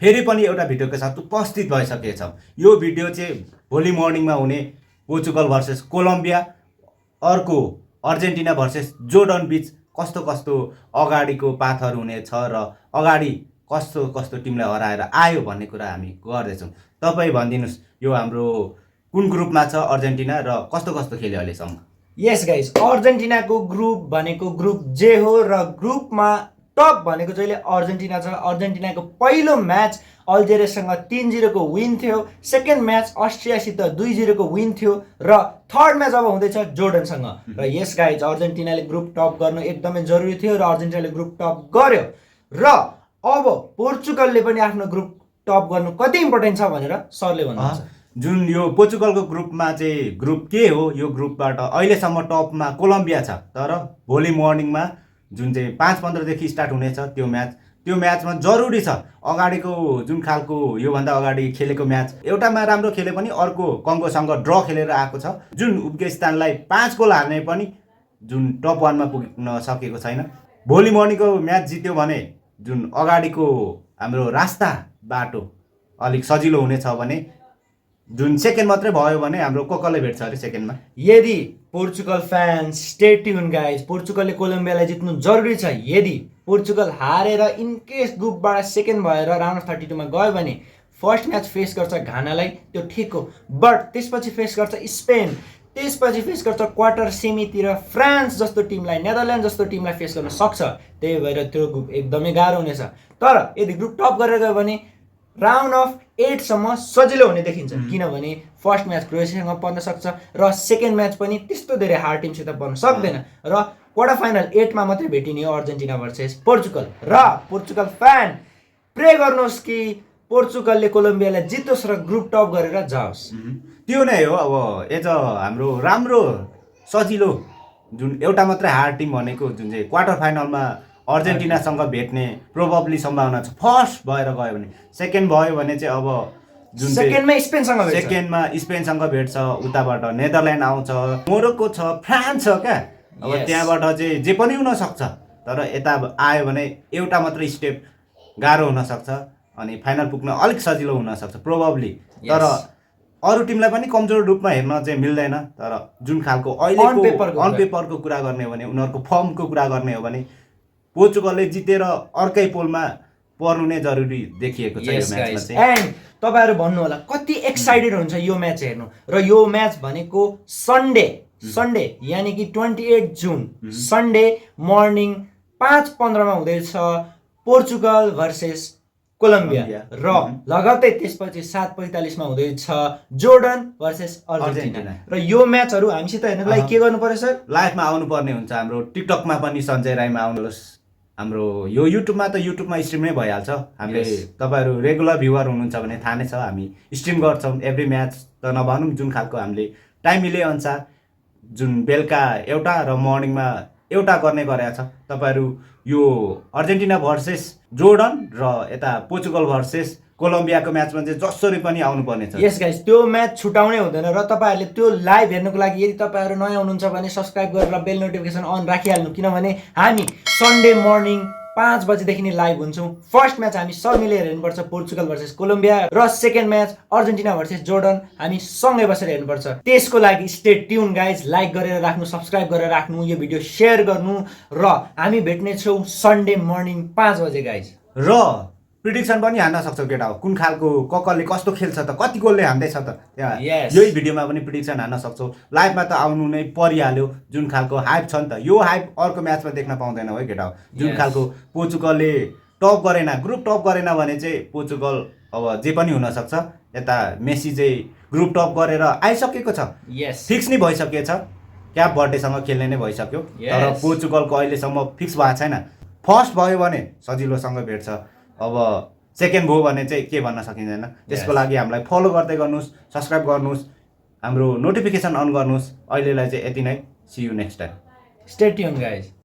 फेरि पनि एउटा भिडियोको साथ उपस्थित भइसकेको छौँ। यो भिडियो चाहिँ भोलि मर्निङमा हुने पोर्चुगल भर्सेस कोलम्बिया, अर्को अर्जेन्टिना भर्सेस जोर्डन बिच कस्तो कस्तो अगाडिको पाथहरू हुनेछ र अगाडि कस्तो कस्तो टिमलाई हराएर आयो भन्ने कुरा हामी गर्दैछौँ। तपाईँ भनिदिनुहोस् यो हाम्रो कुन ग्रुपमा छ अर्जेन्टिना र कस्तो कस्तो खेल्यो अहिलेसम्म? यस गाइज, अर्जेन्टिनाको ग्रुप भनेको ग्रुप जे हो र ग्रुपमा टप भनेको जहिले अर्जेन्टिना छ। अर्जेन्टिनाको पहिलो म्याच अल्जेरियासँग 3-0 को विन थियो। सेकेन्ड म्याच अस्ट्रियासित 2-0 को विन थियो र थर्ड म्याच अब हुँदैछ जोर्डनसँग। र यस गाइज, अर्जेन्टिनाले ग्रुप टप गर्नु एकदमै जरुरी थियो र अर्जेन्टिनाले ग्रुप टप गर्यो र अब पोर्चुगलले पनि आफ्नो ग्रुप टप गर्नु कति इम्पोर्टेन्ट छ भनेर सरले भन्नुहुन्छ। जुन यो पोर्चुगलको ग्रुपमा चाहिँ ग्रुप के हो, यो ग्रुपबाट अहिलेसम्म टपमा कोलम्बिया छ। तर भोलि मर्निङमा जुन चाहिँ 5-15 देखि स्टार्ट हुनेछ त्यो म्याचमा जरुरी छ अगाडिको जुन खालको योभन्दा अगाडि खेलेको म्याच एउटामा राम्रो खेले पनि अर्को कङ्गोसँग ड्र खेलेर आएको छ। जुन उज्बेकिस्तानलाई 5 गोल हार्ने पनि जुन टप 1 मा पुग्न सकेको छैन। भोलि मर्निङको म्याच जित्यो भने जुन अगाडिको हाम्रो रास्ता बाटो अलिक सजिलो हुनेछ भने जुन सेकेन्ड मात्रै भयो भने हाम्रो कसले भेट्छ अरे सेकेन्डमा। यदि Portugal fans stay tune guys, पोर्चुगलले कोलम्बियालाई जित्नु जरुरी छ। यदि पोर्चुगल हारेर इनकेस ग्रुपबाट सेकेन्ड भएर राउन्ड अफ 32 मा गयो भने फर्स्ट म्याच फेस गर्छ घानालाई, त्यो ठिक हो। बट त्यसपछि फेस गर्छ स्पेन, त्यसपछि फेस गर्छ क्वार्टर सेमीतिर फ्रान्स जस्तो टिमलाई, नेदरल्यान्ड जस्तो टिमलाई फेस गर्न सक्छ। त्यही भएर त्यो ग्रुप एकदमै गाह्रो हुनेछ। तर यदि ग्रुप टप गरेर गयो भने राउन्ड अफ 8 सम्म सजिलो हुने देखिन्छ, किनभने फर्स्ट म्याच क्रोएसियासँग पर्न सक्छ र सेकेन्ड म्याच पनि त्यस्तो धेरै हार्ड टिमसित पर्न सक्दैन र क्वार्टर फाइनल 8 मा मात्रै भेटिने हो अर्जेन्टिना भर्सेस पोर्चुगल। र पोर्चुगल फ्यान प्रे गर्नुहोस् कि पोर्चुगलले कोलम्बियालाई जितोस् र ग्रुप टप गरेर जाओस्। त्यो नै हो। अब एज हाम्रो राम्रो सजिलो जुन एउटा मात्रै हार्ड टिम भनेको जुन चाहिँ क्वार्टर फाइनलमा अर्जेन्टिनासँग भेट्ने प्रोबब्ली सम्भावना छ। फर्स्ट भएर गयो भने, सेकेन्ड भयो भने चाहिँ अब जुन सेकेन्डमा स्पेनसँग भेट्छ, उताबाट नेदरल्यान्ड आउँछ, मोरोक्को छ, फ्रान्स छ क्या। अब त्यहाँबाट चाहिँ जे पनि हुन सक्छ। तर यता आयो भने एउटा मात्रै स्टेप गाह्रो हुन सक्छ अनि फाइनल पुग्न अलिक सजिलो हुन सक्छ प्रोबब्ली। तर अरू टिमलाई पनि कमजोर रूपमा हेर्न चाहिँ मिल्दैन। तर जुन खालको अहिलेको अन पेपरको कुरा गर्ने हो भने, उनीहरूको फर्मको कुरा गर्ने हो भने पोर्चुगलले जितेर अर्कै पोलमा पर्नु नै जरुरी देखिएको छ यो म्याचमा चाहिँ। एन्ड तपाईहरु भन्नु होला कति एक्साइटेड हुन्छ यो म्याच हेर्नु। र यो म्याच भनेको सन्डे यानी कि 28 जुन सन्डे मर्निङ 5:15 मा हुँदैछ पोर्चुगल भर्सेस कोलम्बिया र लगत्तै त्यसपछि 7:45 मा हुँदैछ जोर्डन भर्सेस अर्जेन्टिना। र यो म्याचहरु हामीसित हेर्नको लागि के गर्नु पर्यो सर? लाइभमा आउनु पर्ने हुन्छ। हाम्रो टिकटकमा पनि सञ्जय राईमा आउनुहोस्। हाम्रो यो युट्युबमा त युट्युबमा स्ट्रिम नै भइहाल्छ। हामीले तपाईहरु रेगुलर भ्युअर हुनुहुन्छ भने थाहा नै छ, हामी स्ट्रिम गर्छौँ एभ्री म्याच त नभनौँ, जुन खालको हामीले टाइम मिले अनुसार जुन बेलुका एउटा र मर्निङमा एउटा गर्ने गरेको छ। तपाईहरु यो अर्जेन्टिना भर्सेस जोर्डन र यता पोर्चुगल भर्सेस कोलम्बियाको म्याचमा चाहिँ जसरी पनि आउनुपर्ने छ। यस गाइस, त्यो म्याच छुटाउनै हुँदैन र तपाईहरुले त्यो लाइभ हेर्नको लागि यदि तपाईहरु नयाँ हुनुहुन्छ भने सब्स्क्राइब गरेर बेल नोटिफिकेसन अन राखिहाल्नु, किनभने हामी सन्डे मर्निङ 5 बजेदेखि नै लाइभ हुन्छौँ। फर्स्ट म्याच हामी सब मिलेर हेर्नुपर्छ पोर्चुगल भर्सेस कोलम्बिया र second match Argentina versus Jordan हामी सँगै बसेर हेर्नुपर्छ। त्यसको लागि स्टे ट्युन गाइज, लाइक गरेर राख्नु, सब्स्क्राइब गरेर राख्नु, यो भिडियो शेयर गर्नु र हामी भेट्ने छौँ सन्डे मर्निङ 5 बजे गाइज। र प्रिडिक्सन पनि हान्न सक्छौ केटा हो, कुन खालको कसले कस्तो खेल्छ त, कति गोलले हान्दैछ त, यही भिडियोमा पनि प्रिडिक्सन हान्न सक्छौ। लाइभमा त आउनु नै परिहाल्यो। जुन खालको हाइप छ नि त, यो हाइप अर्को म्याचमा देख्न पाउँदैन है केटा हो। जुन खालको पोर्चुगलले टप गरेन, ग्रुप टप गरेन भने चाहिँ पोर्चुगल अब जे पनि हुन सक्छ। यता मेसी चाहिँ ग्रुप टप गरेर आइसकेको छ, फिक्स नै भइसकेछ, क्याप बर्थडेसँग खेल्ने नै भइसक्यो। तर पोर्चुगलको अहिलेसम्म फिक्स भएको छैन। फर्स्ट भयो भने सजिलोसँग भेट्छ, अब सेकेन्ड भयो भने चाहिँ के भन्न सकिँदैन। त्यसको लागि हामीलाई फलो गर्दै गर्नुहोस्, सब्स्क्राइब गर्नुहोस्, हाम्रो नोटिफिकेसन अन गर्नुहोस्। अहिलेलाई चाहिँ यति नै। See you next time. Stay tune guys.